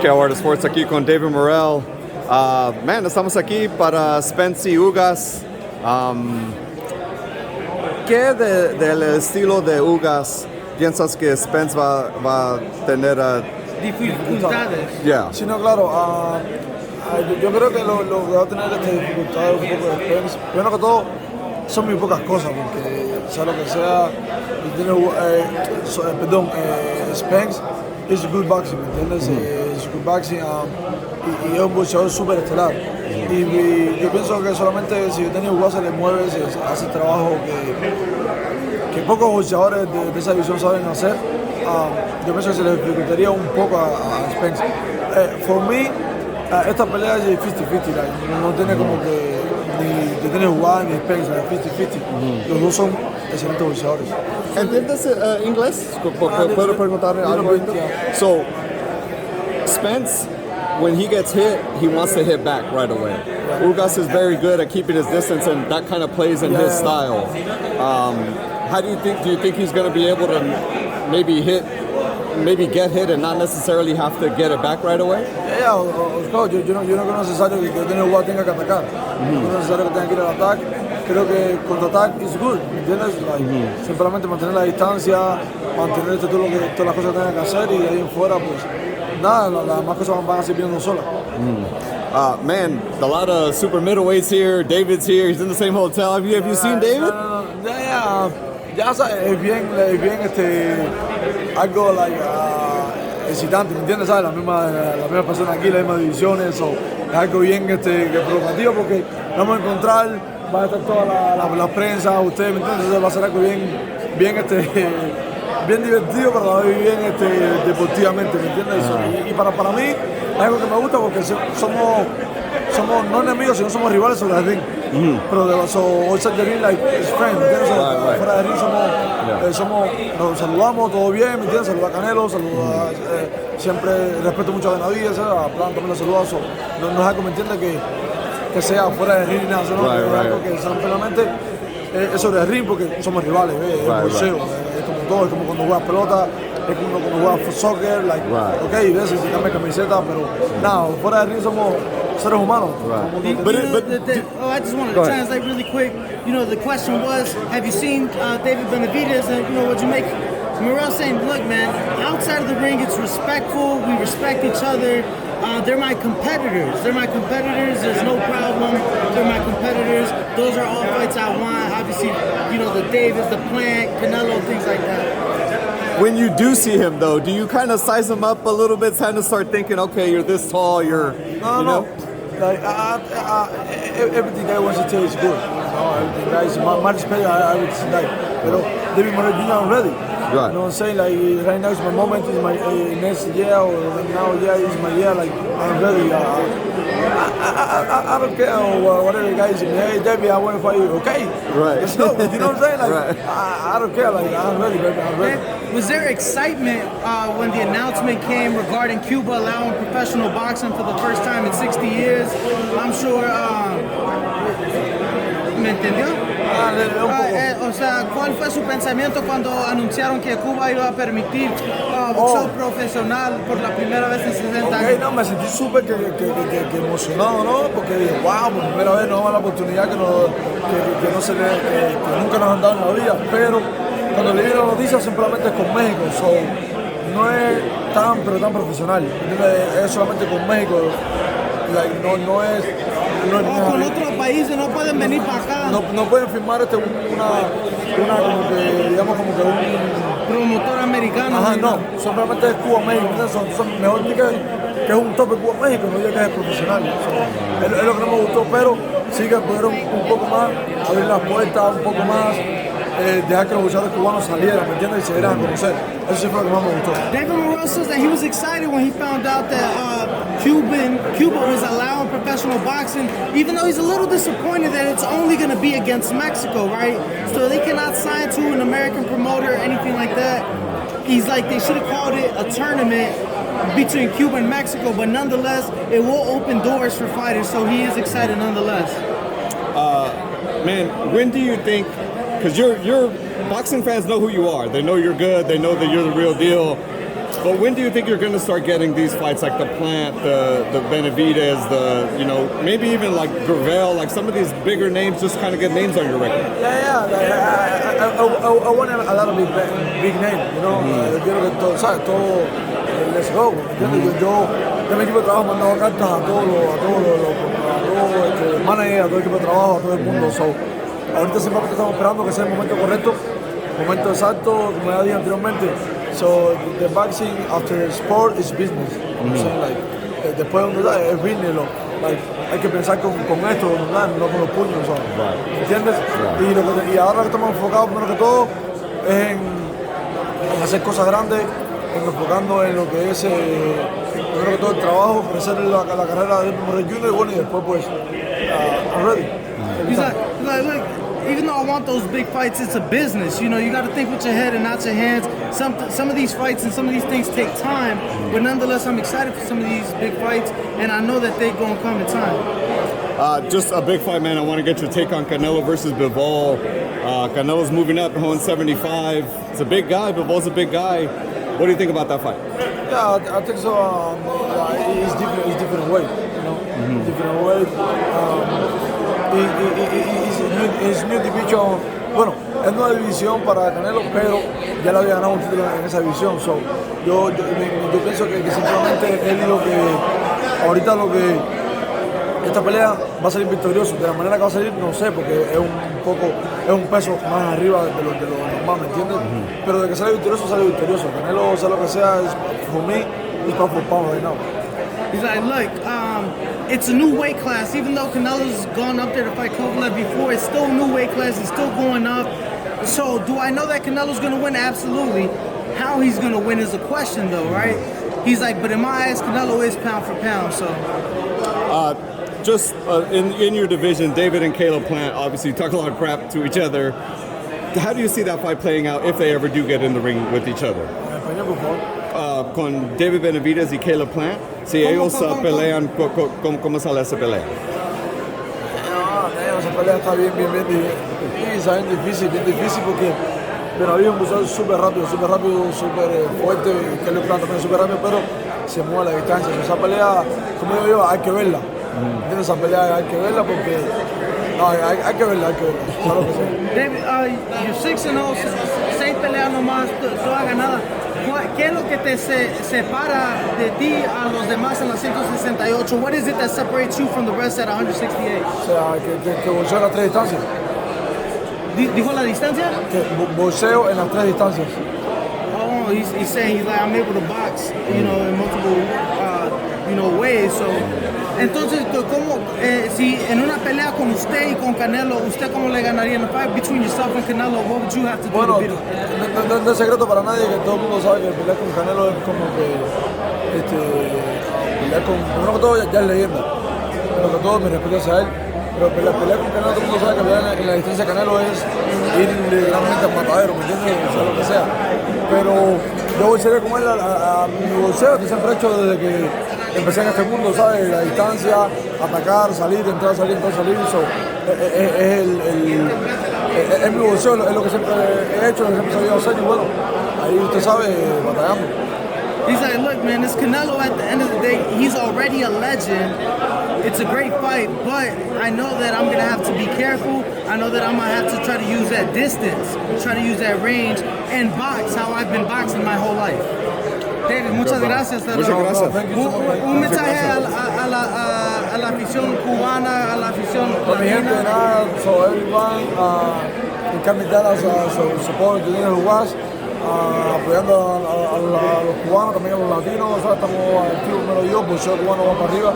Que ahora Sports aquí con David Morell. Man, estamos aquí para Spence y Ugas. ¿Qué del estilo de Ugas piensas que Spence va a tener dificultades? Yeah. Sí, no, claro. Yo creo que lo que va a tener dificultades un poco de Spence. Primero que todo, son muy pocas cosas, porque sea lo que sea, Spence es good boxing, ¿me entiendes? Es good boxing y es un boxeador súper estelar. Y yo pienso que solamente si Daniel Ugas se le mueve, se hace trabajo que pocos boxeadores de esa división saben hacer, yo pienso que se le dificultaría un poco a Spence. For me, esta pelea es 50-50, no tiene como que ni Daniel Ugas ni Spence, 50-50. Los dos son excelentes boxeadores. ¿Entiendes inglés? ¿Puedo preguntarle algo? So, Spence, when he gets hit, he wants to hit back right away. Ugas is very good at keeping his distance, and that kind of plays in his style. How do you think he's going to be able to maybe get hit and not necessarily have to get it back right away? Yeah, of course. Yo no creo necesario que Daniel Ugas tenga que atacar. No es necesario que tenga que ir al ataque. Creo que contraataque is good, ¿me entiendes? Simplemente mantener la distancia, mantener todas las cosas que tenga que hacer, y de ahí en fuera, pues nada, las más cosas van a seguir viendo solas. Man, a lot of super middleweights here. David's here. He's in the same hotel. Have you seen David? Ya sabes, es bien algo excitante, ¿me entiendes? ¿Sabes? La misma persona aquí, las mismas divisiones, es algo bien provocativo, porque vamos a encontrar, va a estar toda la prensa, ustedes, ¿me entiendes? Entonces va a ser algo bien divertido, pero a la vez bien deportivamente, ¿me entiendes? Y para mí es algo que me gusta, porque somos no enemigos, sino somos rivales sobre el ring. Pero outside the ring, like friends, ¿me entiendes? Fuera del ring nos saludamos, todo bien, ¿me entiendes? Saluda a Canelo, siempre respeto mucho a Benavidez, a Plan también lo saludo. No es algo, ¿me entiendes? Que sea fuera del ring, nada, sino es algo que simplemente es sobre el ring, porque somos rivales, es boxeo, es como todo, es como cuando juegas pelota, es como cuando juegas soccer, ok, ves, si cambia camiseta, pero nada, fuera del ring somos seres humanos. I just wanted to translate really quick. You know, the question was, have you seen David Benavidez, and what'd you make? Morrell saying, look, man, outside of the ring, it's respectful. We respect each other. They're my competitors. There's no problem. They're my competitors. Those are all fights I want. Obviously, the Davids, the Plant, Canelo, things like that. When you do see him, though, do you kind of size him up a little bit, kind of start thinking, okay, you're this tall, No. Like, everything I want to tell is good. Everything guys, my respect, I would say that. But David Morell, I'm ready. Right. You know what I'm saying? Like, right now is my moment, is my next year, or now, is my year. Like, I'm ready. I don't care whatever the guys say. Hey, David, I want to fight you. Okay. Right. Let's go. You know what I'm saying? Like, right. I don't care. Like, I'm ready, baby. I'm ready. Was there excitement when the announcement came regarding Cuba allowing professional boxing for the first time in 60 years? I'm sure. ¿Me entendió? O sea, ¿cuál fue su pensamiento cuando anunciaron que Cuba iba a permitir boxeo profesional por la primera vez en 60 años? No, me sentí súper que emocionado, ¿no? Porque dije, wow, por primera vez nos damos la oportunidad que nunca nos han dado en la vida. Pero cuando leí la noticia, simplemente es con México. No es tan profesional. Es solamente con México. No es con otros países no pueden venir para acá. No pueden firmar como que un promotor americano. Ajá, no, simplemente es Cuba-México. Son mejor que es un tope Cuba-México, no diga que es profesional. Es lo que no me gustó, pero sí que pudieron un poco más abrir las puertas, un poco más dejar que los boxeadores cubanos salieran, ¿me entiendes? Y se dieran a conocer. Eso sí fue lo que más me gustó. David Morell says that he was excited when he found out that Cuba was allowing professional boxing, even though he's a little disappointed that it's only going to be against Mexico, right? So they cannot sign to an American promoter or anything like that. He's like, they should have called it a tournament between Cuba and Mexico, but nonetheless, it will open doors for fighters, so he is excited nonetheless. Man, when do you think, because your boxing fans know who you are. They know you're good. They know that you're the real deal. But when do you think you're going to start getting these fights like the Plant, the Benavidez, maybe even like Gravel, like some of these bigger names, just kind of get names on your record? I want a lot of big names, you know. Yo quiero que todo, ¿sabes? Todo, let's go, ¿entiendes? Yo de mi equipo de trabajo he mandado cartas a todos los managers, a todo el equipo de trabajo, a todo el mundo. So, ahorita simplemente estamos esperando que sea el momento correcto, el momento exacto, como ya dije anteriormente. So the boxing after sport is business. So, like, después de unidad es business. Like, hay que pensar con esto, no con los puños. So, ¿entiendes? Y ahora lo que estamos enfocados primero que todo es en hacer cosas grandes, enfocando en lo que es primero que todo el trabajo, crecer la carrera de Morrell Jr. y bueno, y después pues I'm ready. Look, even though I want those big fights, it's a business. You know, you got to think with your head and not your hands. Some of these fights and some of these things take time, but nonetheless, I'm excited for some of these big fights, and I know that they're going to come in time. Just a big fight, man. I want to get your take on Canelo versus Bivol. Canelo's moving up, 175. It's a big guy. Bivol's a big guy. What do you think about that fight? Yeah, I think so. It's different way, you know, different way. Es new division, bueno, es nueva división para Canelo, pero ya le había ganado un título en esa división. So, yo pienso que simplemente él ahorita esta pelea va a salir victorioso. De la manera que va a salir, no sé, porque es un peso más arriba de lo normal, ¿me entiendes? Pero de que sale victorioso, sale victorioso. Canelo, sea lo que sea, for me, it's pound for pound right now. He's like, look, it's a new weight class. Even though Canelo's gone up there to fight Kovalev before, it's still a new weight class. It's still going up. So, do I know that Canelo's going to win? Absolutely. How he's going to win is a question, though, right? He's like, but in my eyes, Canelo is pound for pound. So, just in your division, David and Caleb Plant obviously talk a lot of crap to each other. How do you see that fight playing out if they ever do get in the ring with each other? Con David Benavidez y Caleb Plant, si ellos pelean, ¿cómo sale esa pelea? Esa pelea está bien difícil porque Benavidez es un boxeador súper rápido, súper fuerte, Caleb Plant también súper rápido, pero se mueve a la distancia. Esa pelea, como digo yo, hay que verla. ¿Entiendes? Esa pelea hay que verla porque hay que verla, claro que sí. David, you're 6-0, 6 peleas nomás, toda ganada. ¿Qué es lo que te separa de ti a los demás en la 168? What is it that separates you from the rest at 168? O sea, que boxeo en las 3 distancias. ¿Dijo la distancia? Que boxeo en las 3 distancias. Oh, he's saying I'm able to box, you know, in multiple, ways. So, entonces, si en una pelea con usted y con Canelo, ¿usted cómo le ganaría en a fight between yourself and Canelo? What would you have to do? Bueno, no es secreto para nadie que todo el mundo sabe que pelear con Canelo es como que pelear con, primero que todo ya es leyenda, pero que todo me respeto hacia él, pero pelear con Canelo todo el mundo sabe que pelear en la distancia de Canelo es ir literalmente al matadero, ¿me entiendes? O sea, lo que sea, pero yo voy a seguir con él a mi boxeo que siempre he hecho desde que empecé en este mundo, ¿sabes? La distancia, atacar, salir, entrar, salir. So, es mi boxeo, es lo que siempre he hecho, lo que siempre he sabido hacer y bueno, ahí usted sabe, batallando. He's like, look, man, this Canelo at the end of the day, he's already a legend. It's a great fight, but I know that I'm going to have to be careful. I know that I'm going to have to try to use that distance, try to use that range, and box how I've been boxing my whole life. David, muchas gracias. Un mensaje a la afición cubana, a la afición latina. So everyone in Carmen Dallas, support the Ugas, apoyando a los cubanos, también a los latinos. Estamos activos, número 2, boxeo cubano va para arriba.